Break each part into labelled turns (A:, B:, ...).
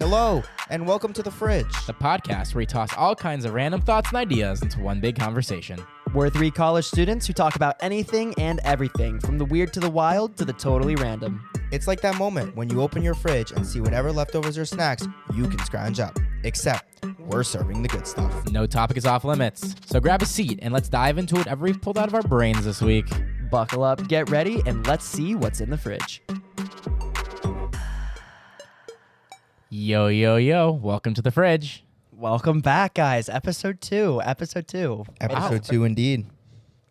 A: Hello, and welcome to The Fridge.
B: The podcast where we toss all kinds of random thoughts and ideas into one big conversation.
C: We're three college students who talk about anything and everything, from the weird to the wild to the totally random.
A: It's like that moment when you open your fridge and see whatever leftovers or snacks you can scrounge up. Except, we're serving the good stuff.
B: No topic is off limits. So grab a seat and let's dive into whatever we've pulled out of our brains this week.
C: Buckle up, get ready, and let's see what's in the fridge.
B: Yo, yo, yo. Welcome to The Fridge.
C: Welcome back, guys. Episode 2.
A: Episode 2, indeed.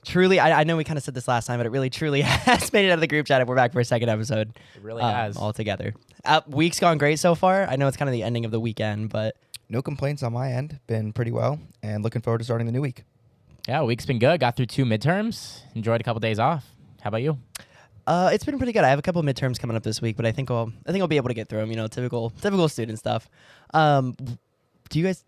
C: Truly, I know we kind of said this last time, but it really truly has made it out of the group chat, and we're back for a second episode.
B: It really has.
C: All together. Week's gone great so far. I know it's kind of the ending of the weekend, but...
A: No complaints on my end. Been pretty well, and looking forward to starting the new week.
B: Yeah, week's been good. Got through 2 midterms. Enjoyed a couple days off. How about you?
C: It's been pretty good. I have a couple of midterms coming up this week, but I think I'll be able to get through them. You know, typical student stuff. Do you guys?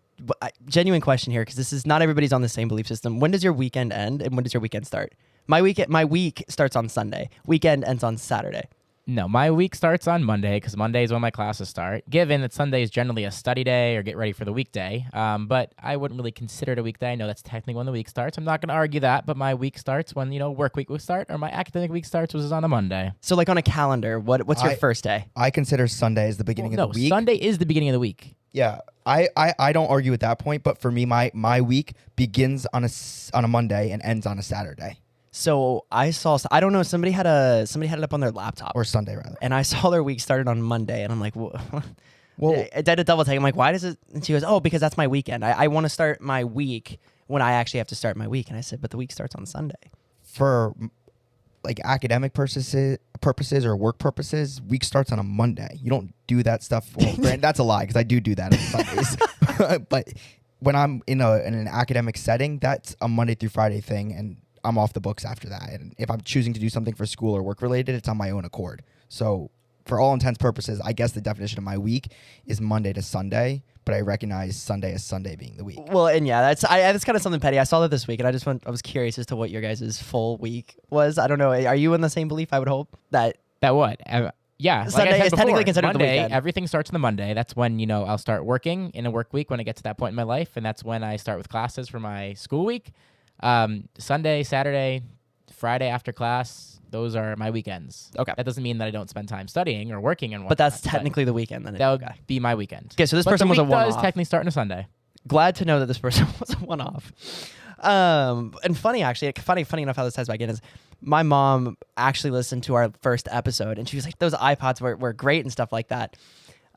C: Genuine question here, because this is not everybody's on the same belief system. When does your weekend end, and when does your weekend start? My week starts on Sunday. Weekend ends on Saturday.
B: No, my week starts on Monday because Monday is when my classes start, given that Sunday is generally a study day or get ready for the weekday. But I wouldn't really consider it a weekday. I know that's technically when the week starts. I'm not going to argue that, but my week starts when, work week will start, or my academic week starts, which is on a Monday.
C: So like on a calendar, what's your first day?
A: I consider Sunday as the beginning of the week.
B: Sunday is the beginning of the week.
A: Yeah, I don't argue at that point, but for me, my week begins on a Monday and ends on a Saturday.
C: So I don't know, somebody had it up on their laptop.
A: Or Sunday, rather.
C: And I saw their week started on Monday, and I'm like, well, I did a double take. I'm like, why does it? And she goes, oh, because that's my weekend. I want to start my week when I actually have to start my week. And I said, but the week starts on Sunday.
A: For like academic purposes or work purposes, week starts on a Monday. You don't do that stuff. Well, that's a lie, because I do that on Sundays. But when I'm in an academic setting, that's a Monday through Friday thing, and I'm off the books after that. And if I'm choosing to do something for school or work related, it's on my own accord. So for all intents purposes, I guess the definition of my week is Monday to Sunday, but I recognize Sunday as Sunday being the week.
C: Well, and yeah, that's kind of something petty. I saw that this week, and I was curious as to what your guys' full week was. I don't know. Are you in the same belief? I would hope that
B: what? Yeah,
C: Sunday
B: like I said
C: is
B: before,
C: technically considered
B: Monday,
C: the weekend.
B: Everything starts on the Monday. That's when, I'll start working in a work week when I get to that point in my life, and that's when I start with classes for my school week. Sunday, Saturday, Friday after class, those are my weekends.
C: Okay.
B: That doesn't mean that I don't spend time studying or working and whatnot.
C: But that's technically the weekend then.
B: That would be my weekend.
C: Okay, so this person was a one-off.
B: does technically start on a Sunday.
C: Glad to know that this person was a one-off. And funny, actually, funny enough how this ties back in is my mom actually listened to our first episode, and she was like, those iPods were great and stuff like that.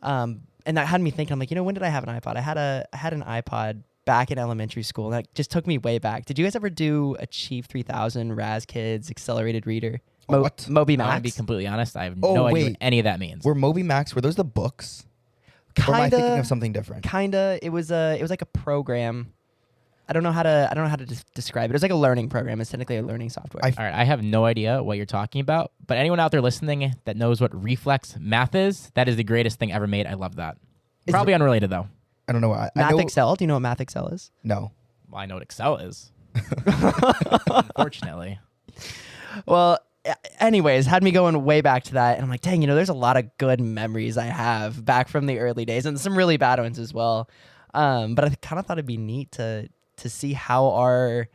C: And that had me thinking, I'm like, when did I have an iPod? I had an iPod back in elementary school, and that just took me way back. Did you guys ever do Achieve 3000, Raz Kids, Accelerated Reader?
A: What?
C: Moby Max?
B: I'm going to be completely honest. I have no idea what any of that means.
A: Were Moby Max, were those the books? Or am I thinking of something different?
C: Kinda. It was like a program. I don't know how to describe it. It was like a learning program. It's technically a learning software.
B: All right, I have no idea what you're talking about, but anyone out there listening that knows what reflex math is, that is the greatest thing ever made. I love that. Probably unrelated, though.
A: I don't know.
C: Math Excel? Do you know what Math Excel is?
A: No.
B: Well, I know what Excel is. Unfortunately.
C: Well, anyways, had me going way back to that. And I'm like, dang, there's a lot of good memories I have back from the early days, and some really bad ones as well. But I kind of thought it'd be neat to see how our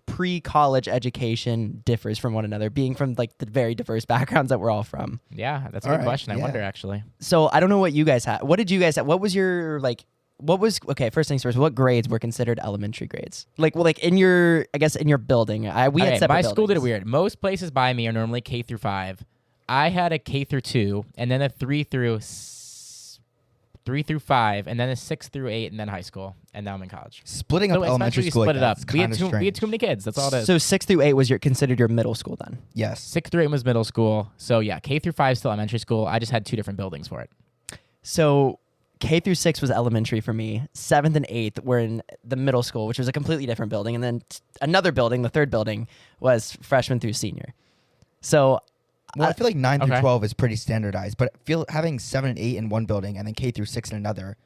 C: pre-college education differs from one another, being from like the very diverse backgrounds that we're all from.
B: Yeah, that's a good question. I wonder, actually.
C: So I don't know what you guys had. What did you guys have? What was your okay, first things first, what grades were considered elementary grades? Like in your building. We had separate
B: my
C: buildings.
B: school did it weird. Most places by me are normally K through 5. I had a K through 2, and then a 3 through 5, and then a 6 through 8, and then high school, and now I'm in college.
A: Splitting up elementary school
B: split
A: like
B: it up.
A: That's
B: We had
A: strange.
B: too many kids. That's all it is.
C: So 6 through 8 was considered your middle school then?
A: Yes.
B: 6 through 8 was middle school. So yeah, K through 5 is still elementary school. I just had 2 different buildings for it.
C: So K through 6 was elementary for me. 7th and 8th were in the middle school, which was a completely different building. And then another building, the third building, was freshman through senior. So
A: I feel like 9 through 12 is pretty standardized, but having 7 and 8 in one building and then K through 6 in another,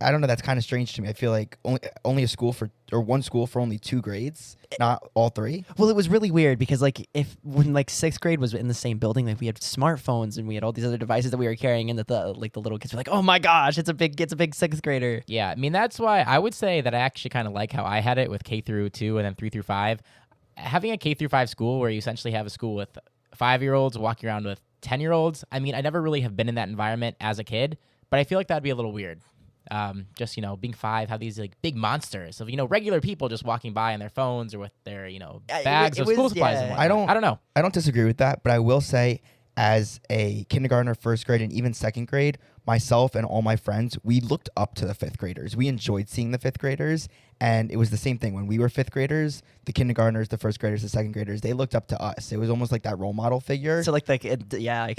A: I don't know. That's kind of strange to me. I feel like only a school for or one school for only 2 grades, not all 3.
C: Well, it was really weird because like when like 6th grade was in the same building, like we had smartphones and we had all these other devices that we were carrying, and that the little kids were like, oh my gosh, it's a big 6th grader.
B: Yeah, I mean, that's why I would say that I actually kind of like how I had it with K through 2 and then 3 through 5. Having a K through 5 school where you essentially have a school with 5-year-olds walking around with 10-year-olds. I mean, I never really have been in that environment as a kid, but I feel like that'd be a little weird. Just, being 5, have these like big monsters of, regular people just walking by on their phones or with their, bags of school supplies and whatnot. I don't know.
A: I don't disagree with that, but I will say as a kindergartner, 1st grade, and even 2nd grade, myself and all my friends, we looked up to the 5th graders. We enjoyed seeing the 5th graders, and it was the same thing. When we were 5th graders, the kindergartners, the 1st graders, the 2nd graders, they looked up to us. It was almost like that role model figure.
C: So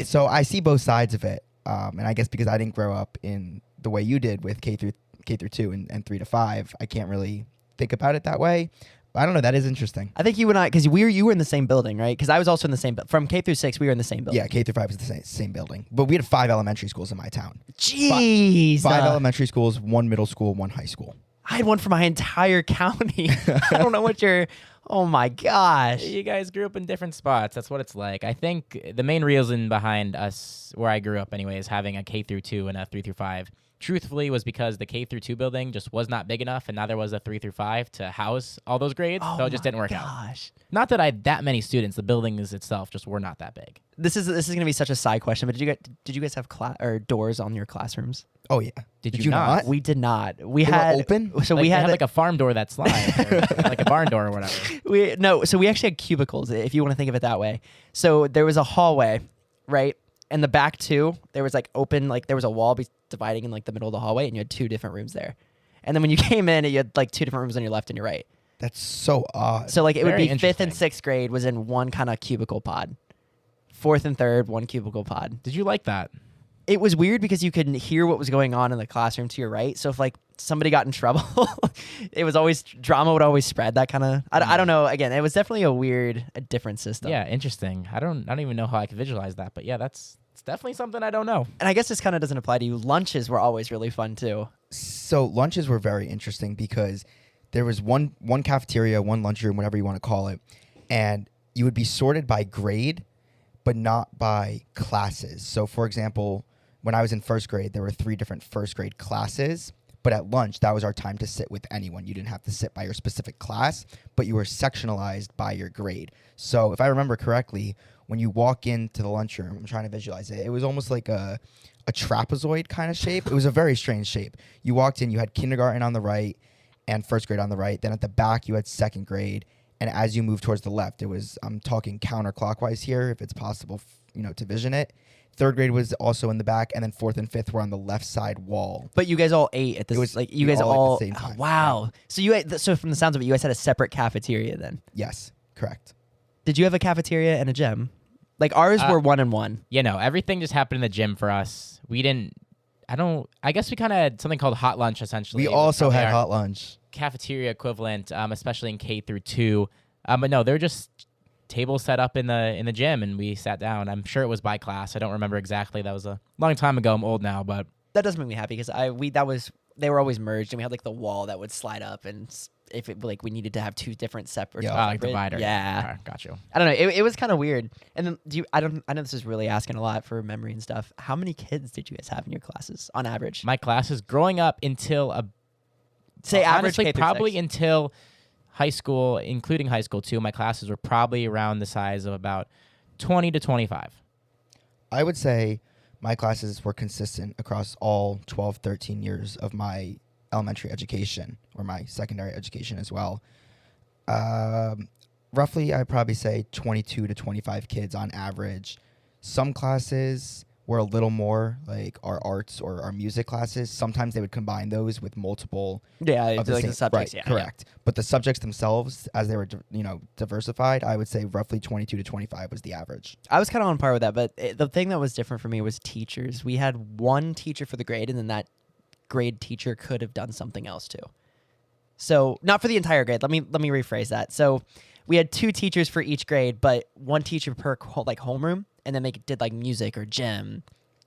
A: So I see both sides of it, and I guess because I didn't grow up in the way you did with K through 2 and 3 to 5, I can't really think about it that way. I don't know. That is interesting.
C: I think you and I, because you were in the same building, right? Because I was also in the same, from K through 6, we were in the same building.
A: Yeah, K through 5 was the same building. But we had 5 elementary schools in my town.
C: Jeez.
A: 5 elementary schools, 1 middle school, 1 high school.
C: I had one for my entire county. I don't know what oh my gosh.
B: You guys grew up in different spots. That's what it's like. I think the main reason behind us, where I grew up anyway, is having a K through 2 and a 3 through 5. Truthfully, was because the K through 2 building just was not big enough, and now there was a 3 through 5 to house all those grades, so it just didn't work out. Not that I had that many students. The buildings itself just were not that big.
C: This is going to be such a side question, but did you guys have doors on your classrooms?
A: Oh yeah.
B: Did you not?
C: We did not. We
A: They
C: had
A: were open.
C: So
B: Like,
C: we
B: they
C: had
B: like a farm door that slides, or like a barn door or whatever.
C: So we actually had cubicles, if you want to think of it that way. So there was a hallway, right? And the back too, there was like open, like there was a wall dividing in like the middle of the hallway, and you had 2 different rooms there. And then when you came in, you had like 2 different rooms on your left and your right.
A: That's so odd.
C: So like it would
B: Very
C: be 5th and
B: interesting.
C: 6th grade was in one kind of cubicle pod. 4th and 3rd, one cubicle pod.
B: Did you like that?
C: It was weird because you couldn't hear what was going on in the classroom to your right. So if like somebody got in trouble, it was always drama would always spread. That kind of I don't know. Again, it was definitely a different system.
B: Yeah, interesting. I don't even know how I could visualize that, but yeah, it's definitely something I don't know.
C: And I guess this kind of doesn't apply to you. Lunches were always really fun too.
A: So lunches were very interesting because there was one cafeteria, one lunchroom, whatever you want to call it, and you would be sorted by grade, but not by classes. So for example, when I was in 1st grade, there were 3 different 1st grade classes. But at lunch, that was our time to sit with anyone. You didn't have to sit by your specific class, but you were sectionalized by your grade. So if I remember correctly, when you walk into the lunchroom, I'm trying to visualize it, it was almost like a trapezoid kind of shape. It was a very strange shape. You walked in, you had kindergarten on the right and 1st grade on the right. Then at the back, you had 2nd grade. And as you move towards the left, I'm talking counterclockwise here, if it's possible, to vision it. 3rd grade was also in the back, and then 4th and 5th were on the left side wall.
C: But you guys all ate at this.
A: It was
C: like you
A: we
C: guys
A: all ate at
C: all.
A: the same time.
C: Wow. So you ate. So from the sounds of it, you guys had a separate cafeteria then.
A: Yes, correct.
C: Did you have a cafeteria and a gym? Like ours were 1 and 1.
B: Everything just happened in the gym for us. We didn't. I guess we kind of had something called hot lunch essentially.
A: We
B: It was
A: also
B: probably
A: had
B: our
A: hot lunch.
B: cafeteria equivalent, especially in K through 2. But no, they were just tables set up in the gym, and we sat down. I'm sure it was by class. I don't remember exactly. That was a long time ago. I'm old now, but
C: That does make me happy because they were always merged, and we had like the wall that would slide up, and if it like we needed to have 2 different separate.
A: Yeah.
B: like
C: separate-
B: divider.
C: Yeah.
B: Alright, got you.
C: I don't know. It was kind of weird. And then I know this is really asking a lot for memory and stuff. How many kids did you guys have in your classes on average?
B: My classes growing up until
C: Say average
B: honestly,
C: K through
B: probably
C: 6.
B: until high school, including high school too. My classes were probably around the size of about 20 to 25.
A: I would say my classes were consistent across all 12, 13 years of my elementary education or my secondary education as well. Roughly, I'd probably say 22 to 25 kids on average. Some classes were a little more like our arts or our music classes. Sometimes they would combine those with multiple
C: Yeah,
A: of
C: like the
A: same-
C: subjects.
A: right,
C: Yeah,
A: correct. But the subjects themselves, as they were diversified, I would say roughly 22 to 25 was the average.
C: I was kind of on par with that, but the thing that was different for me was teachers. We had one teacher for the grade, and then that grade teacher could have done something else too. So not for the entire grade. Let me rephrase that. So we had 2 teachers for each grade, but one teacher per like homeroom, and then they did like music or gym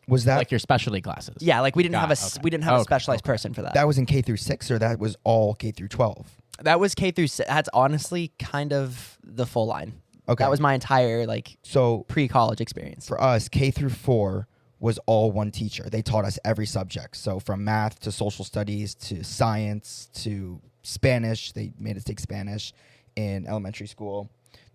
A: Was that
B: Like your specialty classes.
C: Yeah, like we didn't have a
B: Okay.
C: we didn't have a
B: Okay,
C: specialized
B: okay.
C: person for that.
A: that was in K through 6, or that was all K through 12?
C: That was K through 6. That's honestly kind of the full line.
A: Okay.
C: That was my entire like
A: So
C: pre-college experience.
A: for us, K through 4 was all one teacher. They taught us every subject. So from math to social studies to science to Spanish. They made us take Spanish in elementary school.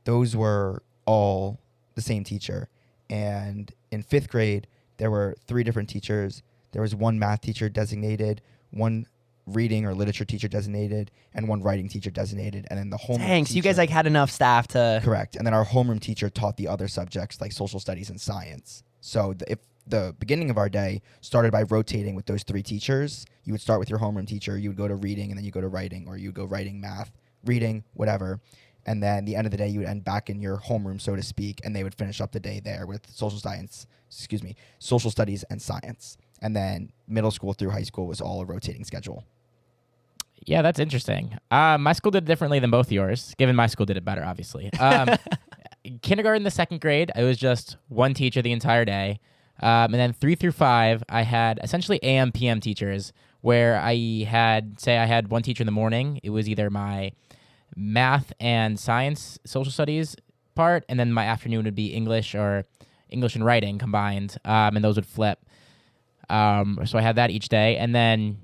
A: Those were all the same teacher. And in 5th grade, there were 3 different teachers. There was one math teacher designated, one reading or literature teacher designated, and one writing teacher designated. And then the homeroom
C: Dang, so you guys
A: teacher-
C: like had enough staff to.
A: Correct. And then our homeroom teacher taught the other subjects like social studies and science. So if the beginning of our day started by rotating with those 3 teachers, you would start with your homeroom teacher, you would go to reading, and then you go to writing, or you would go writing, math, reading, whatever. And then the end of the day, you would end back in your homeroom, so to speak, and they would finish up the day there with social studies and science. And then middle school through high school was all a rotating schedule.
B: Yeah, that's interesting. My school did it differently than both yours, given my school did it better, obviously. Kindergarten to 2nd grade, it was just one teacher the entire day. And then 3 through 5, I had essentially AM, PM teachers where I had one teacher in the morning. It was either my math and science, social studies part, and then my afternoon would be English or English and writing combined, and those would flip. So I had that each day. And then,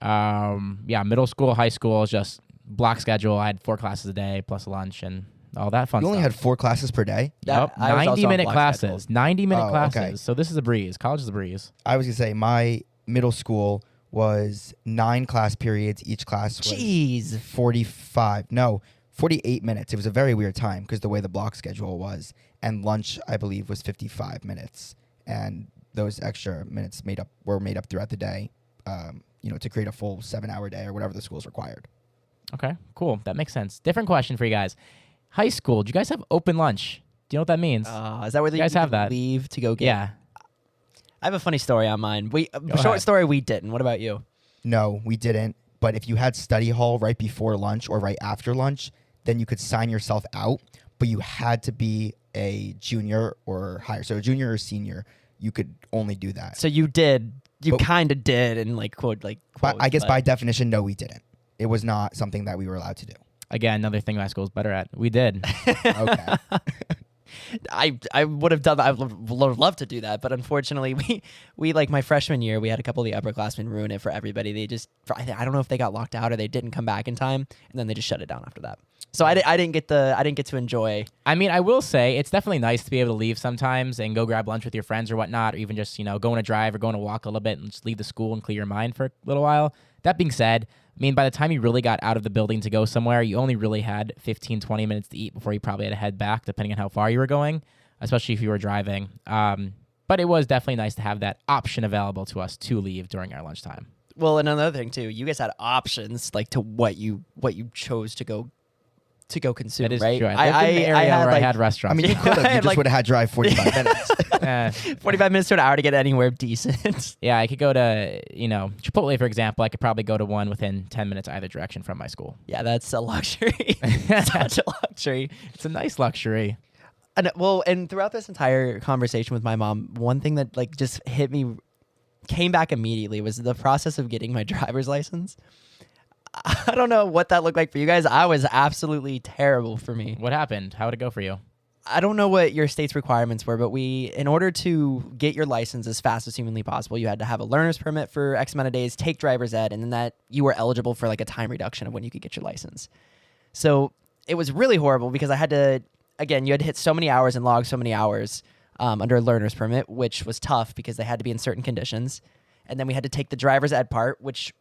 B: middle school, high school is just block schedule. I had 4 classes a day plus lunch and all that fun
A: You
B: stuff.
A: only had 4 classes per day?
B: Yep,
C: I was also on
B: 90-minute
C: block
B: classes.
C: schedule.
B: 90-minute
A: Oh,
B: classes.
A: okay.
B: So this is a breeze. College is a breeze.
A: I was going to say my middle school was 9 class periods. Each class was
C: Jeez.
A: 48 minutes. It was a very weird time because the way the block schedule was. And lunch, I believe, was 55 minutes. And those extra minutes were made up throughout the day, to create a full 7-hour day or whatever the school's required.
B: Okay, cool. That makes sense. Different question for you guys. High school, do you guys have open lunch? Do you know what that means?
C: Is that where
B: You guys have that.
C: leave to go get?
B: Yeah.
C: I have a funny story on mine. Short
B: ahead.
C: story, we didn't. What about you?
A: No, we didn't. But if you had study hall right before lunch or right after lunch, then you could sign yourself out. But you had to be a junior or higher. So a junior or senior, you could only do that.
C: So you did. You
A: But-
C: kind of did, and like quote.
A: But I guess
C: but-
A: by definition, no, we didn't. It was not something that we were allowed to do.
B: Again, another thing my school's better at. We did.
A: Okay.
C: I would have done that. I would love to do that, but unfortunately, we like my freshman year, we had a couple of the upperclassmen ruin it for everybody. They just, I don't know if they got locked out or they didn't come back in time, and then they just shut it down after that. So I didn't get to enjoy.
B: I mean, I will say it's definitely nice to be able to leave sometimes and go grab lunch with your friends or whatnot, or even just, go on a drive or go on a walk a little bit and just leave the school and clear your mind for a little while. That being said, I mean, by the time you really got out of the building to go somewhere, you only really had 15, 20 minutes to eat before you probably had to head back, depending on how far you were going, especially if you were driving. But it was definitely nice to have that option available to us to leave during our lunchtime.
C: Well, and another thing too, you guys had options like to what you chose to go consume.
B: That is
C: right?
B: true. I lived in the area where I had restaurants.
A: I mean, you could have.
C: I
A: You
C: had,
A: just would have had to drive 45 minutes.
C: 45 minutes to an hour to get anywhere decent.
B: Yeah, I could go to, Chipotle, for example. I could probably go to one within 10 minutes either direction from my school.
C: Yeah, that's a luxury. Such a luxury.
B: It's a nice luxury.
C: And throughout this entire conversation with my mom, one thing that like just came back immediately was the process of getting my driver's license. I don't know what that looked like for you guys. I was absolutely terrible for me.
B: What happened? How would it go for you?
C: I don't know what your state's requirements were, but in order to get your license as fast as humanly possible, you had to have a learner's permit for X amount of days, take driver's ed, and then that you were eligible for like a time reduction of when you could get your license. So it was really horrible because I had to, again, you had to hit so many hours and log so many hours under a learner's permit, which was tough because they had to be in certain conditions. And then we had to take the driver's ed part, which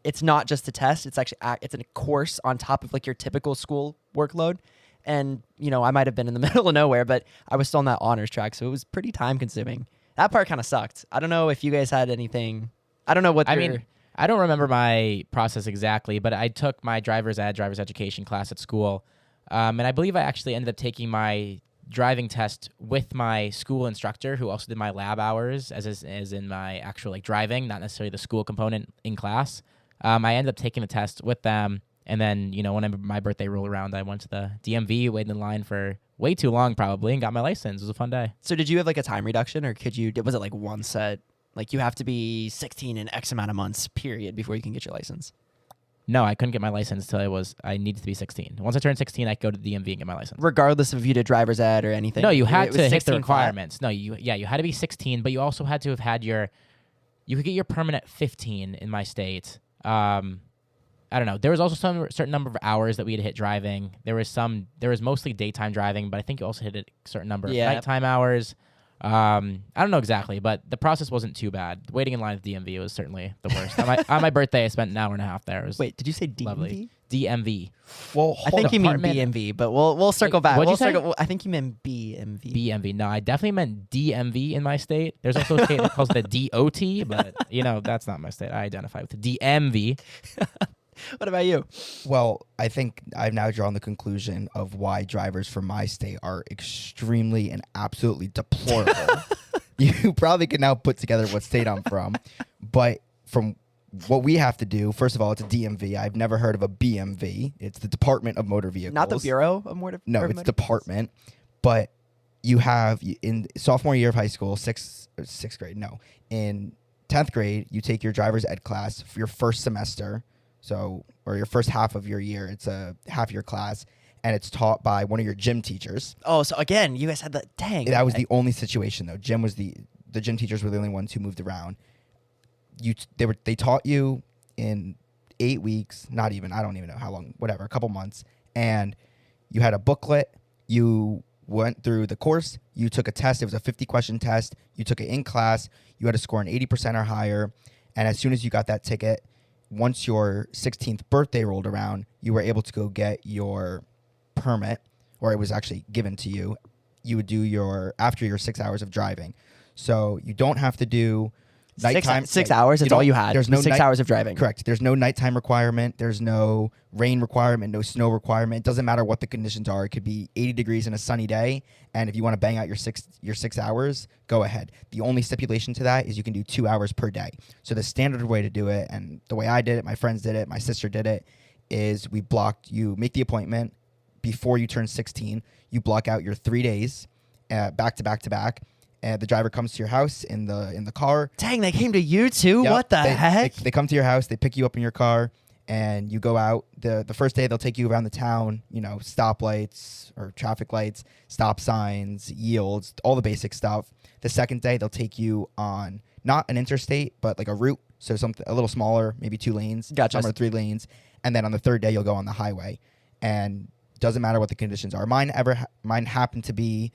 C: it's not just a test. It's actually, it's a course on top of like your typical school workload. And, I might have been in the middle of nowhere, but I was still on that honors track. So it was pretty time consuming. That part kind of sucked. I don't know if you guys had anything. I don't know what
B: I mean, I don't remember my process exactly, but I took my driver's education class at school. And I believe I actually ended up taking my driving test with my school instructor who also did my lab hours as in my actual like driving, not necessarily the school component in class. I ended up taking the test with them. And then, when my birthday rolled around, I went to the DMV, waited in line for way too long probably and got my license. It was a fun day.
C: So did you have like a time reduction, or was it like one set? Like you have to be 16 in X amount of months, period, before you can get your license.
B: No, I couldn't get my license until I needed to be 16. Once I turned 16, I could go to the DMV and get my license.
C: Regardless of if you did driver's ed or anything.
B: No, you had
C: It
B: to
C: was
B: hit the
C: 16 flat?
B: requirements. No, you had to be 16, but you also had to have had you could get your permit at 15 in my state. I don't know. There was also some certain number of hours that we had to hit driving. There was mostly daytime driving, but I think you also hit a certain number of nighttime hours. I don't know exactly, but the process wasn't too bad. Waiting in line at the DMV was certainly the worst. On my birthday, I spent an hour and a half there. It was
C: Wait, did you say DMV?
B: lovely. DMV.
A: Well,
C: I think you mean
B: Department-
C: BMV, but we'll circle back.
B: What'd you say?
C: I think you meant BMV.
B: BMV. No, I definitely meant DMV in my state. There's also a state that calls it the DOT, but that's not my state. I identify with the DMV.
C: What about you?
A: Well, I think I've now drawn the conclusion of why drivers from my state are extremely and absolutely deplorable. You probably can now put together what state I'm from, but from what we have to do, first of all, it's a DMV. I've never heard of a BMV. It's the Department of Motor Vehicles.
C: Not the Bureau of Motor
A: No, it's department. But you have in sophomore year of high school, sixth grade. No, in 10th grade, you take your driver's ed class for your first semester. So, or your first half of your year, it's a half-year class, and it's taught by one of your gym teachers.
C: Oh, so again, you guys had that. Dang.
A: That was the only situation, though. The gym teachers were the only ones who moved around. They taught you in 8 weeks, not even, I don't even know how long, whatever, a couple months, and you had a booklet. You went through the course. You took a test. It was a 50-question test. You took it in class. You had to score an 80% or higher, and as soon as you got that ticket, once your 16th birthday rolled around, you were able to go get your permit, or it was actually given to you. You would do after your 6 hours of driving. So you don't have to do nighttime.
C: 6 hours, that's all you had.
A: There's no
C: 6 hours of driving.
A: Correct. There's no nighttime requirement. There's no rain requirement, no snow requirement. It doesn't matter what the conditions are. It could be 80 degrees in a sunny day, and if you want to bang out your 6 hours, go ahead. The only stipulation to that is you can do 2 hours per day. So the standard way to do it, and the way I did it, my friends did it, my sister did it, is you make the appointment before you turn 16. You block out your 3 days, back to back to back. And the driver comes to your house in the car.
C: Dang, they came to you too?
A: Yep.
C: What the heck?
A: They come to your house. They pick you up in your car, and you go out. The first day, they'll take you around the town, stoplights or traffic lights, stop signs, yields, all the basic stuff. The second day, they'll take you on not an interstate, but like a route. So something a little smaller, maybe 2 lanes.
C: Gotcha.
A: Some are 3 lanes. And then on the third day, you'll go on the highway. And doesn't matter what the conditions are. Mine happened to be...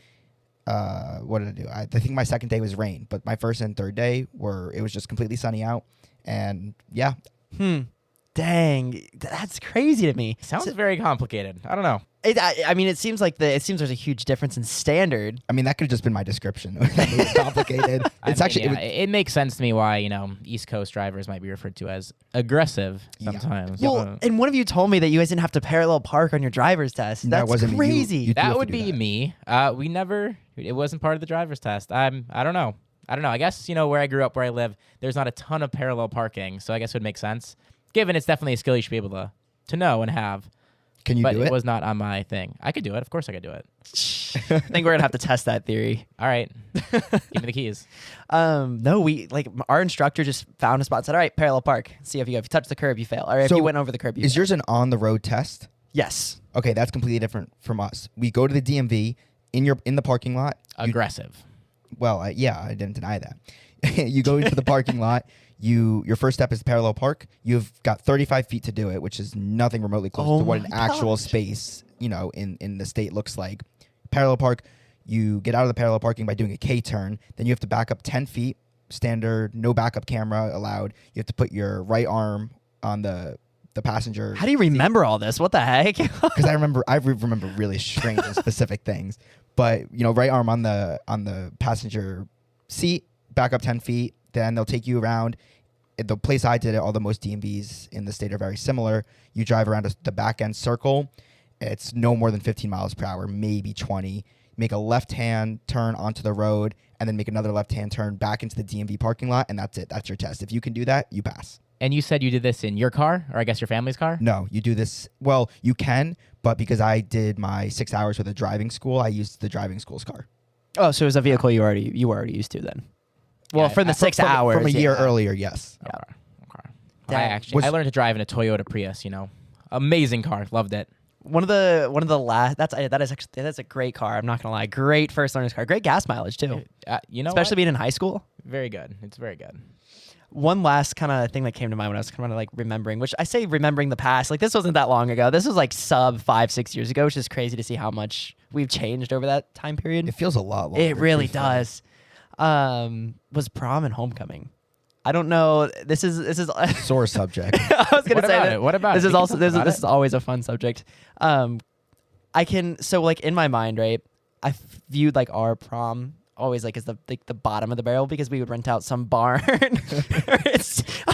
A: what did I do? I think my second day was rain, but my first and third day it was just completely sunny out, and yeah.
C: Dang, that's crazy to me.
B: Sounds very complicated. I don't know.
C: It seems like there's a huge difference in standard.
A: I mean, that could have just been my description. It's complicated.
B: It makes sense to me why East Coast drivers might be referred to as aggressive sometimes.
A: Yeah.
C: Well, and one of you told me that you guys didn't have to parallel park on your driver's test. That's
A: wasn't me.
C: crazy.
A: You do have
B: That
A: to
B: would
A: do
B: be
A: that.
B: me. We never. It wasn't part of the driver's test. I don't know. I guess where I grew up, where I live, there's not a ton of parallel parking, so I guess it would make sense. Given it's definitely a skill you should be able to know and have.
A: Can you
B: but
A: do
B: it
A: it?
B: was not on my thing. I could do it. Of course I could do it.
C: I think we're gonna have to test that theory.
B: All right. Give me the keys.
C: No, our instructor just found a spot and said, all right, parallel park. See if you touch the curb, you fail. Or if
A: So
C: you went over the curb, you
A: Is
C: fail.
A: yours an on-the-road test?
C: Yes.
A: Okay, that's completely different from us. We go to the DMV in the parking lot.
B: Aggressive.
A: I didn't deny that. You go into the parking lot. Your first step is parallel park. You've got 35 feet to do it, which is nothing remotely close
C: Oh
A: to what
C: my
A: an actual
C: gosh.
A: space, in the state looks like. Parallel park, you get out of the parallel parking by doing a K-turn. Then you have to back up 10 feet, standard, no backup camera allowed. You have to put your right arm on the passenger.
C: How do you remember all this? What the heck?
A: Because I remember really strange and specific things. But right arm on the passenger seat, back up 10 feet. Then they'll take you around. The place I did it, all the most DMVs in the state are very similar. You drive around the back end circle. It's no more than 15 miles per hour, maybe 20. Make a left-hand turn onto the road, and then make another left-hand turn back into the DMV parking lot, and that's it. That's your test. If you can do that, you pass.
B: And you said you did this in your car, or I guess your family's car?
A: No, you do this. Well, you can, but because I did my 6 hours with a driving school, I used the driving school's car.
C: Oh, so it was a vehicle you were already used to then. Well,
B: Yeah,
C: for the 6 hours
A: from a year
C: yeah.
A: earlier, yes.
C: Yeah.
B: Okay.
C: That
B: I learned to drive in a Toyota Prius. Amazing car, loved it.
C: One of the last that's a great car. I'm not gonna lie, great first learner's car, great gas mileage too.
B: Especially
C: Especially being in high school.
B: very good. It's very good.
C: One last kind of thing that came to mind when I was kind of like remembering, which I say remembering the past, like this wasn't that long ago. This was like sub 5-6 years ago, which is crazy to see how much we've changed over that time period.
A: It feels a lot longer.
C: It really
A: truthfully.
C: does. Was prom and homecoming. I don't know. This is
A: Sore subject.
C: I was gonna
B: What
C: say
B: about
C: that.
B: it? What about
C: this
B: it?
C: is
B: We can
C: also
B: talk
C: this
B: about
C: this
B: it.
C: is always a fun subject. I can so like in my mind, right? I viewed like our prom always like as the bottom of the barrel because we would rent out some barn.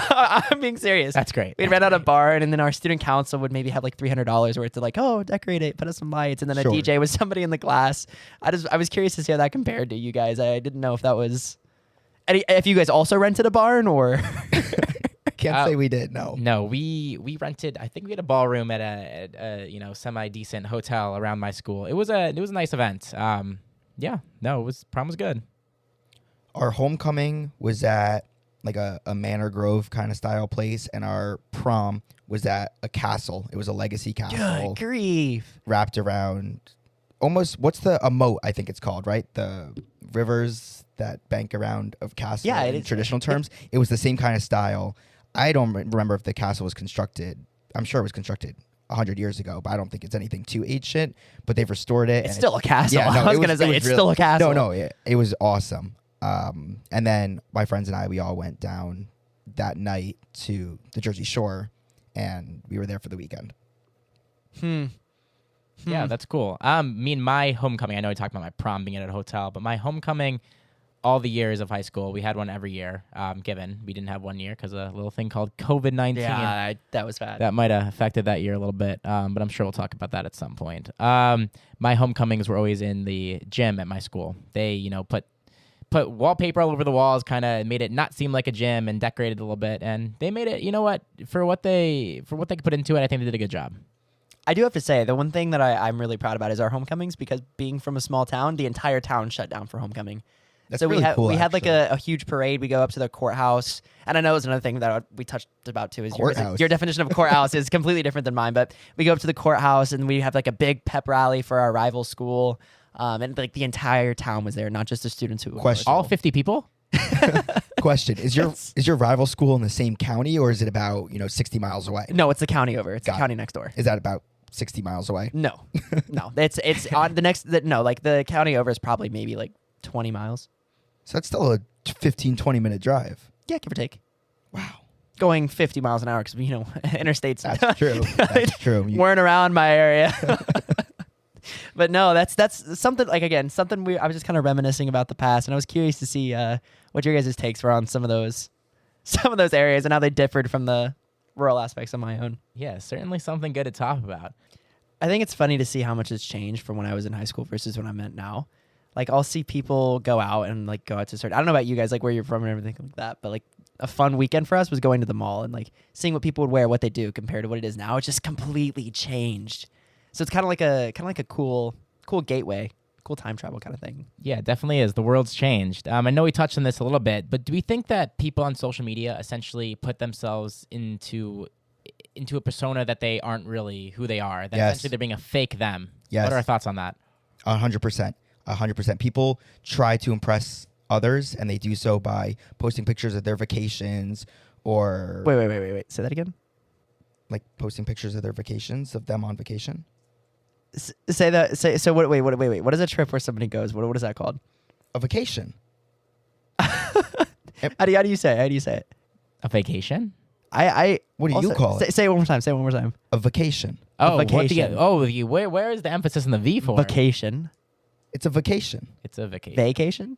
C: I'm being serious.
B: That's great.
C: We'd rent out a barn, and then our student council would maybe have like $300 worth to like, oh, decorate it, put up some lights, and then
A: Sure.
C: a DJ was somebody in the class. I was curious to see how that compared to you guys. I didn't know if that was if you guys also rented a barn or.
A: Can't say we did. No.
B: No, we rented. I think we had a ballroom at a semi decent hotel around my school. It was a nice event. Prom was good.
A: Our homecoming was at like a Manor Grove kind of style place, and our prom was at a castle. It was a legacy castle
C: Good grief.
A: wrapped around almost a moat, I think it's called, right? The rivers that bank around of castle
C: Yeah, it
A: in
C: is.
A: traditional terms. It was the same kind of style. I don't remember if the castle was constructed. I'm sure it was constructed 100 years ago, but I don't think it's anything too ancient. But they've restored it.
C: It's
A: and
C: still a castle.
A: Yeah, no,
C: I was
A: it
C: gonna say
A: it
C: it's
A: really-
C: still a castle.
A: No, it was awesome. And then my friends and I, we all went down that night to the Jersey Shore, and we were there for the weekend.
B: Yeah, that's cool. Me and my homecoming. I know we talked about my prom being at a hotel, but my homecoming, all the years of high school, we had one every year. Given we didn't have one year because of a little thing called COVID-19.
C: Yeah, that was bad.
B: That might have affected that year a little bit, but I'm sure we'll talk about that at some point. My homecomings were always in the gym at my school. They, put wallpaper all over the walls, kind of made it not seem like a gym, and decorated a little bit. And they made it, for what they could put into it, I think they did a good job.
C: I do have to say, the one thing that I'm really proud about is our homecomings, because being from a small town, the entire town shut down for homecoming.
A: That's
C: so
A: really cool,
C: we had like
A: actually.
C: a huge parade. We go up to the courthouse, and I know it's another thing that we touched about too. Is
A: Courthouse.
C: your definition of courthouse is completely different than mine. But we go up to the courthouse, and we have like a big pep rally for our rival school, and like the entire town was there, not just the students who.
A: Question.
B: All 50 people?
A: Question: Is your rival school in the same county, or is it about 60 miles away?
C: No, it's the county over. It's
A: Got
C: the
A: it.
C: county next door.
A: Is that about 60 miles away?
C: No, no, it's on the next. Like the county over is probably maybe like 20 miles.
A: So that's still a 15-20 minute drive.
C: Yeah, give or take.
A: Wow,
C: Going 50 miles an hour because interstates.
A: that's true. That's true.
C: Weren't around my area. But no, that's something like, again, something I was just kind of reminiscing about the past, and I was curious to see what your guys' takes were on some of those areas and how they differed from the rural aspects of my own.
B: Yeah, certainly something good to talk about.
C: I think it's funny to see how much it's changed from when I was in high school versus when I'm at now. Like, I'll see people go out to certain, I don't know about you guys, like where you're from and everything like that, but like a fun weekend for us was going to the mall and like seeing what people would wear, what they do compared to what it is now. It's just completely changed. So it's kind of like a cool gateway, cool time travel kind of thing.
B: Yeah, it definitely is. The world's changed. I know we touched on this a little bit, but do we think that people on social media essentially put themselves into a persona that they aren't really who they are? That
A: Yes.
B: essentially they're being a fake them.
A: Yes.
B: What are our thoughts on that?
A: 100%. 100%. People try to impress others, and they do so by posting pictures of their vacations or
C: Wait. Say that again.
A: like posting pictures of their vacations, of them on vacation.
C: Say that. So what? Wait. What is a trip where somebody goes? What is that called?
A: A vacation.
C: How do you say it?
B: A vacation?
A: What do you
C: also-
A: call it?
C: Say it one more time. Say it one more time.
A: A vacation.
B: Oh,
C: vacation.
B: Where is the emphasis on the V for?
C: Vacation.
A: It's a vacation.
B: It's a vacation.
C: Vacation.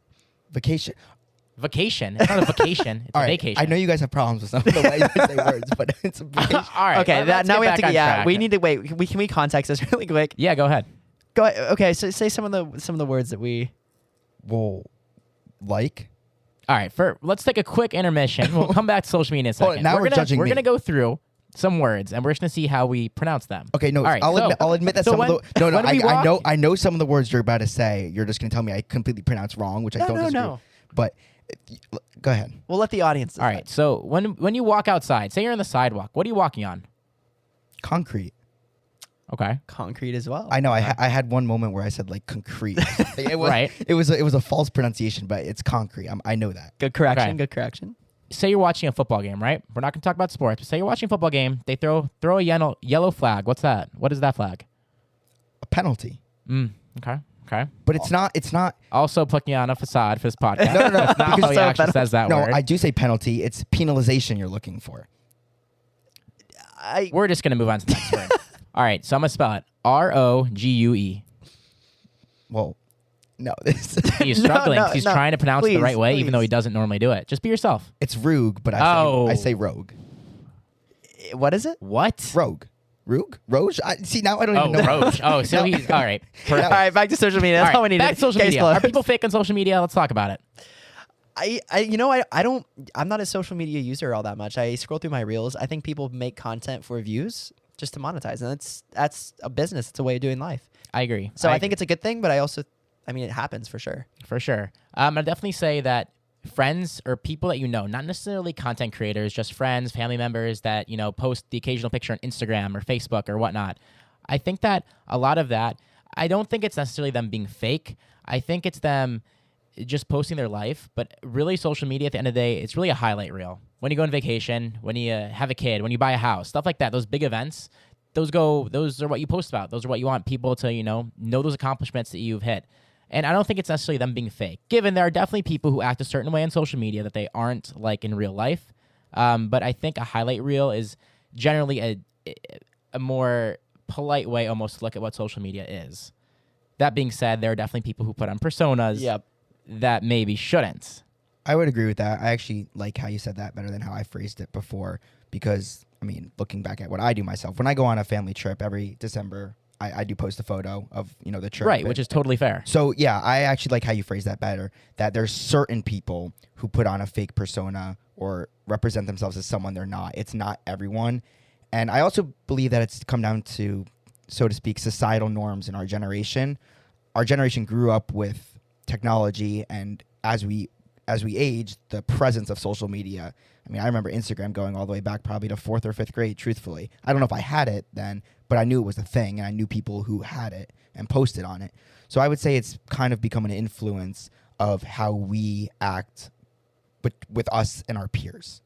A: Vacation.
B: Vacation. It's not a vacation. It's
A: All
B: a
A: right.
B: vacation.
A: I know you guys have problems with some of the ways I say words, but it's a vacation.
B: All right.
C: Okay.
B: let's
C: Now
B: get
C: we have
B: back
C: to.
B: on
C: Yeah.
B: track.
C: We need to wait. Can we context this really quick?
B: Yeah, go ahead.
C: Okay. So say some of the words that we.
A: Well, like
B: All right, let's take a quick intermission. We'll come back to social media in a
A: Hold on,
B: second.
A: now we're judging
B: We're
A: me.
B: gonna go through some words, and we're just gonna see how we pronounce them.
A: Okay, no,
B: All right,
A: I'll admit that
B: so
A: some
B: when-
A: of the no,
B: when we walk-
A: I know some of the words you're about to say. You're just gonna tell me I completely pronounced wrong, which I don't disagree.
C: No.
A: But go ahead.
C: We'll let the audience
B: All right, so when you walk outside, say you're on the sidewalk, what are you walking on?
A: Concrete.
B: Okay.
C: Concrete as well.
A: I know. I had one moment where I said like concrete. It was,
B: Right.
A: It was a false pronunciation, but it's concrete. I know that.
C: Good correction.
B: Okay.
C: Good correction.
B: Say you're watching a football game, right? We're not gonna talk about sports, but say you're watching a football game. They throw a yellow flag. What's that? What is that flag?
A: A penalty.
B: Okay. Okay.
A: But it's not. It's not.
B: Also putting on a facade for this podcast.
A: No.
B: That's not how he
C: So
B: actually says that
A: No,
B: word.
A: I do say penalty. It's penalization you're looking for.
B: We're just gonna move on to the next word. All right, so I'm gonna spell it Rogue.
A: Well, no. This
B: He's struggling. 'cause he's
C: no.
B: trying to pronounce it the
C: Please,
B: right way, even though he
C: please.
B: doesn't normally do it. Just be yourself.
A: it's rogue, but
B: Oh.
A: I say rogue.
C: What is it?
B: What?
A: Rogue. Rogue? Roge? See, now I don't
B: Oh,
A: even know.
B: Roach. Oh, so he's all right.
C: All
B: Perfect.
C: right, back to social media. That's
B: All
C: all we
B: right,
C: need.
B: back to social
C: Case
B: media.
C: closed.
B: Are people fake on social media? Let's talk about it.
C: I'm not a social media user all that much. I scroll through my reels. I think people make content for views just to monetize, and that's a business. It's a way of doing life.
B: I agree.
C: So I think it's a good thing, but I mean, it happens for sure.
B: for sure. I'd definitely say that friends or people that you know, not necessarily content creators, just friends, family members that, you know, post the occasional picture on Instagram or Facebook or whatnot. I think that a lot of that, I don't think it's necessarily them being fake. I think it's them just posting their life. But really, social media at the end of the day, it's really a highlight reel. When you go on vacation, when you have a kid, when you buy a house, stuff like that, those big events, those are what you post about. Those are what you want people to, know those accomplishments that you've hit. And I don't think it's necessarily them being fake, given there are definitely people who act a certain way on social media that they aren't like in real life. But I think a highlight reel is generally a more polite way almost to look at what social media is. That being said, there are definitely people who put on personas that maybe shouldn't.
A: I would agree with that. I actually like how you said that better than how I phrased it before because, I mean, looking back at what I do myself, when I go on a family trip every December, I do post a photo of, the trip.
B: Right, which is totally fair.
A: So, yeah, I actually like how you phrase that better, that there's certain people who put on a fake persona or represent themselves as someone they're not. It's not everyone. And I also believe that it's come down to, so to speak, societal norms in our generation. Our generation grew up with technology, and as we age, the presence of social media. I mean, I remember Instagram going all the way back probably to 4th or 5th grade, truthfully. I don't know if I had it then, but I knew it was a thing, and I knew people who had it and posted on it. So I would say it's kind of become an influence of how we act with us and our peers.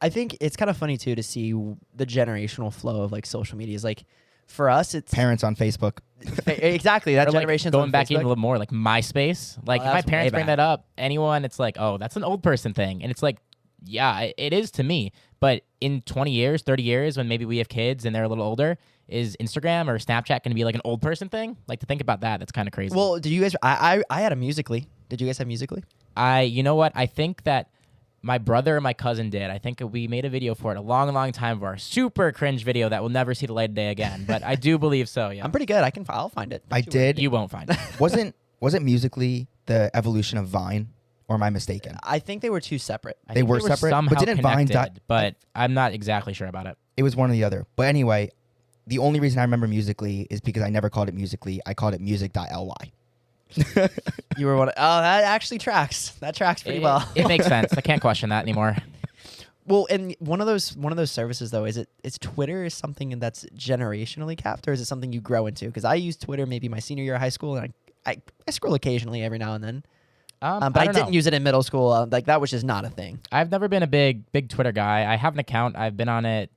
C: I think it's kind of funny too to see the generational flow of like social media. Is like for us, it's
A: Parents on Facebook.
C: exactly that
B: Or, like,
C: generation's
B: going
C: on
B: back even a
C: Facebook.
B: little more, like MySpace. Like
C: Oh,
B: if my
C: that's way
B: parents bring
C: back.
B: that up, anyone, it's like, oh, that's an old person thing. And it's like, yeah, it is to me. But in 20 years, 30 years, when maybe we have kids and they're a little older, is Instagram or Snapchat going to be like an old person thing? Like to think about that, that's kind of crazy.
C: Well, did you guys? I had a Musical.ly. Did you guys have Musical.ly?
B: You know what? I think that my brother and my cousin did. I think we made a video for it a long, long time for our super cringe video that will never see the light of day again. But I do believe so. Yeah,
C: I'm pretty good. I'll find it.
A: I
C: Don't you worry.
A: did.
B: You won't find it.
A: Wasn't Musical.ly the evolution of Vine, or am I mistaken?
C: I think they were two separate.
B: I
A: They
B: think
A: were separate, but
B: somehow
A: didn't Vine
B: connected, but I'm not exactly sure about it.
A: It was one or the other. But anyway, the only reason I remember Musical.ly is because I never called it Musical.ly. I called it music.ly.
C: You were one. That actually tracks. That tracks pretty well.
B: It makes sense. I can't question that anymore.
C: Well, and one of those services though is Twitter is something that's generationally capped, or is it something you grow into? Because I used Twitter maybe my senior year of high school, and I scroll occasionally every now and then. But I didn't use it in middle school. Like that was just not a thing.
B: I've never been a big Twitter guy. I have an account. I've been on it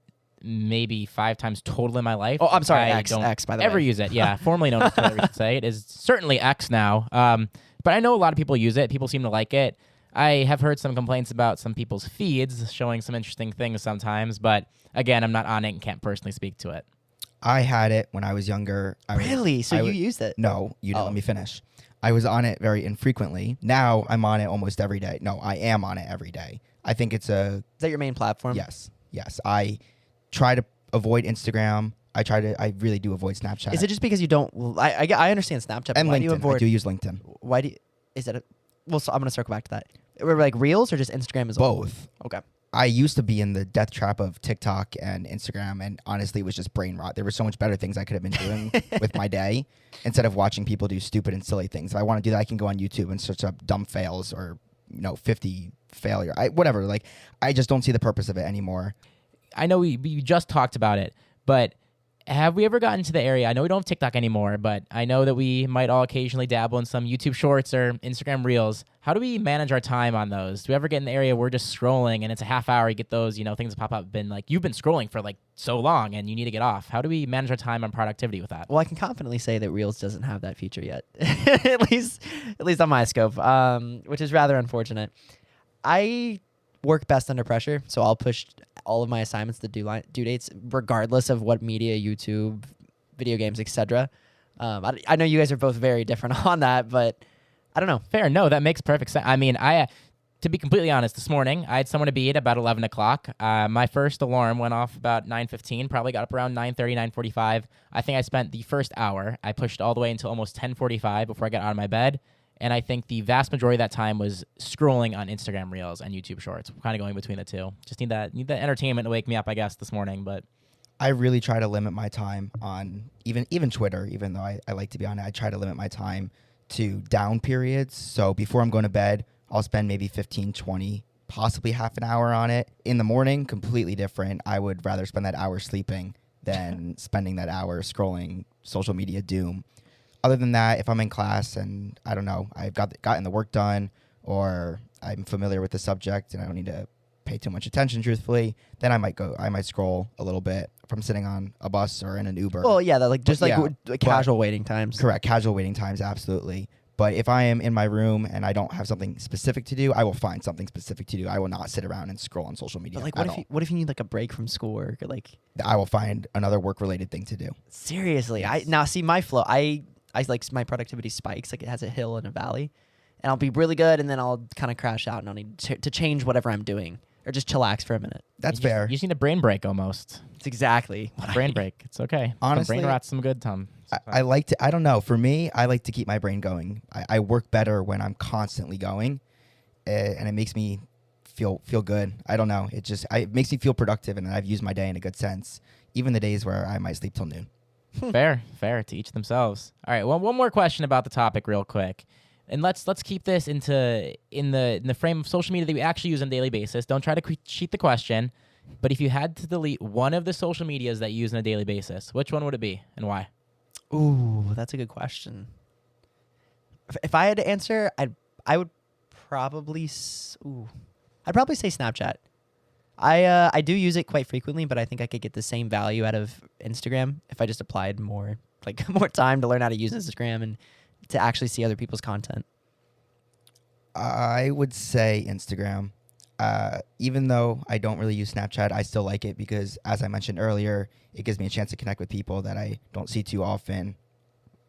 B: maybe 5 times total in my life.
C: Oh, I'm sorry,
B: I
C: X,
B: don't
C: X, by the
B: ever
C: way.
B: use it. Yeah, formerly known as Twitter, we should say. It is certainly X now. But I know a lot of people use it. People seem to like it. I have heard some complaints about some people's feeds showing some interesting things sometimes. But again, I'm not on it and can't personally speak to it.
A: I had it when I was younger.
C: Really? So you used it?
A: No, you didn't
C: Oh.
A: let me finish. I was on it very infrequently. Now I'm on it almost every day. No, I am on it every day. I think it's
C: Is that your main platform?
A: yes. I try to avoid Instagram. I really do avoid Snapchat.
C: Is it just because you don't? I understand Snapchat. But
A: and
C: why do you
A: LinkedIn? I
C: avoid?
A: do use LinkedIn.
C: Why do you? Is that? Well, so I'm gonna circle back to that. Or like Reels or just Instagram as well?
A: Both.
C: Okay.
A: I used to be in the death trap of TikTok and Instagram, and honestly, it was just brain rot. There were so much better things I could have been doing with my day instead of watching people do stupid and silly things. If I want to do that, I can go on YouTube and search up dumb fails or 50 failure. Whatever. Like, I just don't see the purpose of it anymore.
B: I know we just talked about it, but have we ever gotten to the area? I know we don't have TikTok anymore, but I know that we might all occasionally dabble in some YouTube Shorts or Instagram Reels. How do we manage our time on those? Do we ever get in the area where we're just scrolling and it's a half hour? You get those, things that pop up. You've been scrolling for like so long and you need to get off. How do we manage our time on productivity with that?
C: Well, I can confidently say that Reels doesn't have that feature yet, at least on my scope, which is rather unfortunate. I work best under pressure, so I'll push all of my assignments to due dates, regardless of what media, YouTube, video games, etc. I know you guys are both very different on that, but I don't know.
B: Fair. No, that makes perfect sense. I mean, to be completely honest, this morning I had someone to be at about 11 o'clock. My first alarm went off about 9:15, probably got up around 9:30, 9:45. I think I spent the first hour. I pushed all the way until almost 10:45 before I got out of my bed. And I think the vast majority of that time was scrolling on Instagram Reels and YouTube Shorts, kind of going between the two. Just need that entertainment to wake me up, I guess, this morning. But
A: I really try to limit my time on even Twitter, even though I like to be on it. I try to limit my time to down periods. So before I'm going to bed, I'll spend maybe 15, 20, possibly half an hour on it. In the morning, completely different. I would rather spend that hour sleeping than spending that hour scrolling social media doom. Other than that, if I'm in class and I don't know, I've gotten the work done or I'm familiar with the subject and I don't need to pay too much attention, truthfully, then I might scroll a little bit if I'm sitting on a bus or in an Uber.
C: Well, yeah, casual waiting times.
A: Correct, casual waiting times, absolutely. But if I am in my room and I don't have something specific to do, I will find something specific to do. I will not sit around and scroll on social media.
C: But what if you need like a break from schoolwork or like?
A: I will find another work-related thing to do.
C: Seriously,
A: Yes.
C: now see my flow. I like my productivity spikes, like it has a hill and a valley, and I'll be really good, and then I'll kind of crash out, and I'll need to change whatever I'm doing or just chillax for a minute.
A: That's fair.
B: You just need a brain break almost.
C: It's exactly what
B: Brain break. It's okay.
A: Honestly,
B: some brain rot's some good time.
A: I like to. I don't know. For me, I like to keep my brain going. I work better when I'm constantly going, and it makes me feel good. I don't know. It makes me feel productive, and I've used my day in a good sense. Even the days where I might sleep till noon.
B: Fair to each themselves. All right, well, one more question about the topic real quick. And let's keep this in the frame of social media that we actually use on a daily basis. Don't try to cheat the question, but if you had to delete one of the social medias that you use on a daily basis, which one would it be and why?
C: Ooh, that's a good question. If I had to answer, I would probably say Snapchat. I do use it quite frequently, but I think I could get the same value out of Instagram if I just applied more time to learn how to use Instagram and to actually see other people's content.
A: I would say Instagram. Even though I don't really use Snapchat, I still like it because, as I mentioned earlier, it gives me a chance to connect with people that I don't see too often.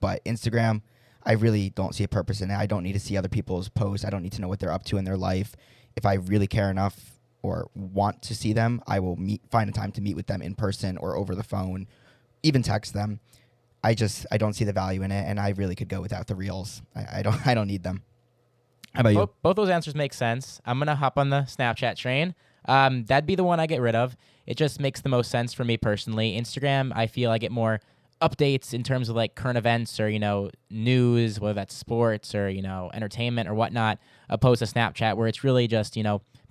A: But Instagram, I really don't see a purpose in it. I don't need to see other people's posts. I don't need to know what they're up to in their life. If I really care enough or want to see them, I will find a time to meet with them in person or over the phone, even text them. I don't see the value in it, and I really could go without the reels. I don't need them. How about you?
B: Both those answers make sense. I'm gonna hop on the Snapchat train. That'd be the one I get rid of. It just makes the most sense for me personally. Instagram, I feel I get more updates in terms of like current events or news, whether that's sports or entertainment or whatnot, opposed to Snapchat where it's really just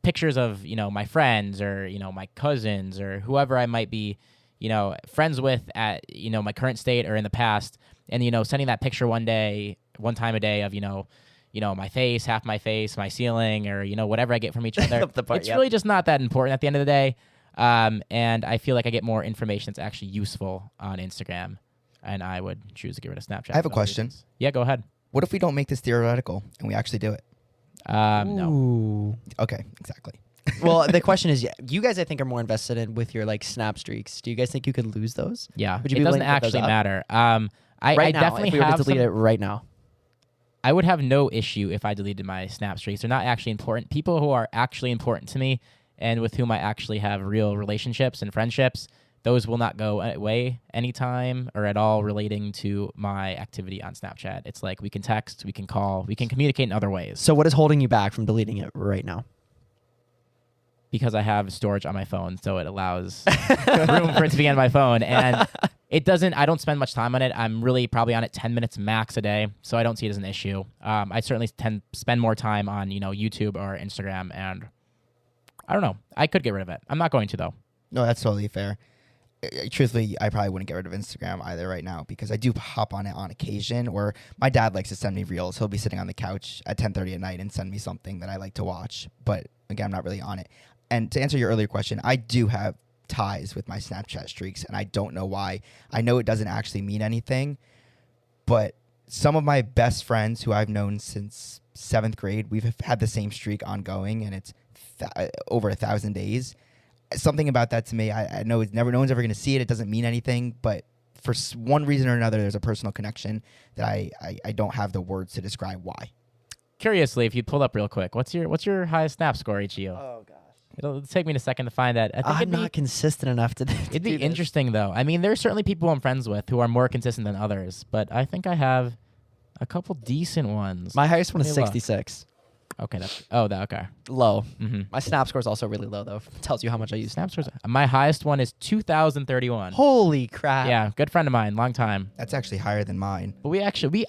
B: pictures of my friends or my cousins or whoever I might be friends with at my current state or in the past, and sending that picture one time a day of my face, half my face, my ceiling, or whatever I get from each other. It's really just not that important at the end of the day. And I feel like I get more information that's actually useful on Instagram, and I would choose to get rid of Snapchat.
A: I have a question.
B: Yeah, go ahead.
A: What if we don't make this theoretical and we actually do it?
B: No.
A: Okay, exactly.
C: Well, the question is, you guys I think are more invested with your like snap streaks. Do you guys think you could lose those?
B: Yeah,
C: Would you
B: it
C: be
B: doesn't
C: willing to give those
B: actually
C: up?
B: matter.
C: I
B: definitely
C: if we were
B: have
C: to delete it right now.
B: I would have no issue if I deleted my snap streaks. They're not actually important. People who are actually important to me and with whom I actually have real relationships and friendships, those will not go away anytime or at all relating to my activity on Snapchat. It's like we can text, we can call, we can communicate in other ways.
C: So what is holding you back from deleting it right now?
B: Because I have storage on my phone, so it allows room for it to be on my phone. And I don't spend much time on it. I'm really probably on it 10 minutes max a day, so I don't see it as an issue. I certainly spend more time on, YouTube or Instagram, and I don't know. I could get rid of it. I'm not going to, though.
A: No, that's totally fair. Truthfully, I probably wouldn't get rid of Instagram either right now because I do hop on it on occasion, or my dad likes to send me reels. He'll be sitting on the couch at 10:30 at night and send me something that I like to watch. But again, I'm not really on it. And to answer your earlier question, I do have ties with my Snapchat streaks, and I don't know why. I know it doesn't actually mean anything, but some of my best friends who I've known since 7th grade, we've had the same streak ongoing, and it's over 1,000 days. Something about that to me, I know no one's ever going to see it. It doesn't mean anything, but for one reason or another, there's a personal connection that I don't have the words to describe why.
B: Curiously, if you pull up real quick, what's your highest Snap score each year?
C: Oh gosh.
B: It'll take me a second to find that. I think
C: I'm not consistent enough to
B: it'd be interesting, though. I mean, there's certainly people I'm friends with who are more consistent than others, but I think I have a couple decent ones.
C: My highest one is
B: Let me look.
C: 66.
B: Okay, okay.
C: Low.
B: Mm-hmm.
C: My Snap score is also really low, though. It tells you how much I use
B: Snap scores. My highest one is 2,031.
C: Holy crap.
B: Yeah, good friend of mine, long time.
A: That's actually higher than mine.
B: But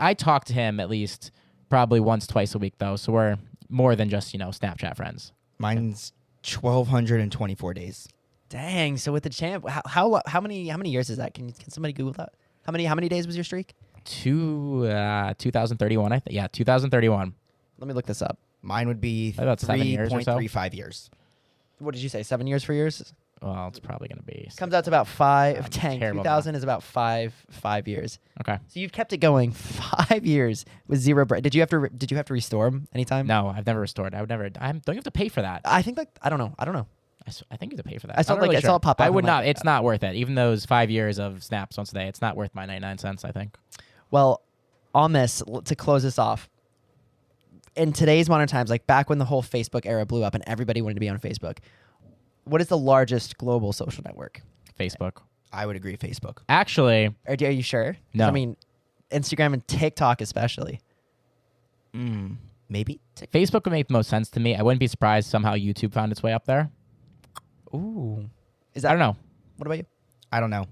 B: I talk to him at least probably once, twice a week, though, so we're more than just, Snapchat friends.
A: Mine's 1,224 days.
C: Dang. So with the champ, how many years is that? Can somebody Google that? How many days was your streak?
B: 2031, I think. Yeah, 2031.
C: Let me look this up.
A: Mine would be
B: About 7 years or so.
A: 3.35 years.
C: What did you say? 7 years for yours?
B: Well, it's probably going to be.
C: Comes out to about 5.
B: I'm
C: 10.
B: terrible
C: 2000 is about 5 years.
B: Okay.
C: So you've kept it going 5 years with zero break. Did you have to restore them anytime?
B: No, I've never restored. I would never. Don't you have to pay for that?
C: I think I don't know.
B: I think you have to pay for that.
C: I saw
B: I'm not really
C: I saw
B: sure.
C: it pop up.
B: I would
C: I'm
B: not.
C: like,
B: It's not worth it. Even those 5 years of snaps once a day, it's not worth my 99 cents. I think.
C: Well, on this to close this off. In today's modern times, like back when the whole Facebook era blew up and everybody wanted to be on Facebook, what is the largest global social network?
B: Facebook.
A: I would agree, Facebook.
B: Actually,
C: Are you sure? 'Cause
B: No.
C: I mean, Instagram and TikTok especially.
A: Maybe.
B: Facebook would make the most sense to me. I wouldn't be surprised somehow YouTube found its way up there.
C: Ooh.
B: I don't know.
C: What about you?
A: I don't know.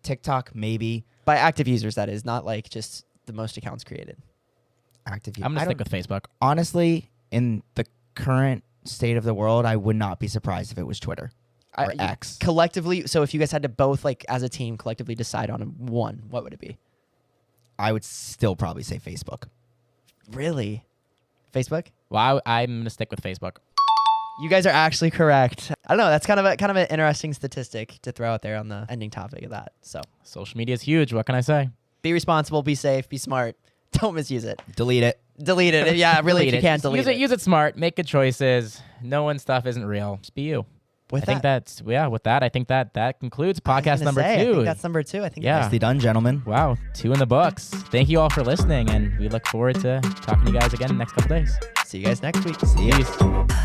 A: TikTok, maybe.
C: By active users, that is, not like just the most accounts created.
A: Active.
B: I'm gonna stick with Facebook.
A: Honestly, in the current state of the world, I would not be surprised if it was Twitter or X.
C: Collectively, so if you guys had to both, like, as a team, collectively decide on one, what would it be?
A: I would still probably say Facebook.
C: Really? Facebook?
B: Well, I'm gonna stick with Facebook.
C: You guys are actually correct. I don't know. That's kind of an interesting statistic to throw out there on the ending topic of that. So
B: Social media is huge. What can I say?
C: be responsible, be safe, be smart. Don't misuse it.
A: Delete it.
C: Delete it. Yeah, really, if you can't delete it.
B: Use it smart. Make good choices. No one's stuff isn't real. Just be you.
C: With
B: I think that's with that. I think that concludes podcast number 2.
C: I think that's number 2. I think.
B: Yeah.
A: Nicely done, gentlemen.
B: Wow, 2 in the books. Thank you all for listening, and we look forward to talking to you guys again in the next couple days.
C: See you guys next week.
A: See ya.
B: Peace.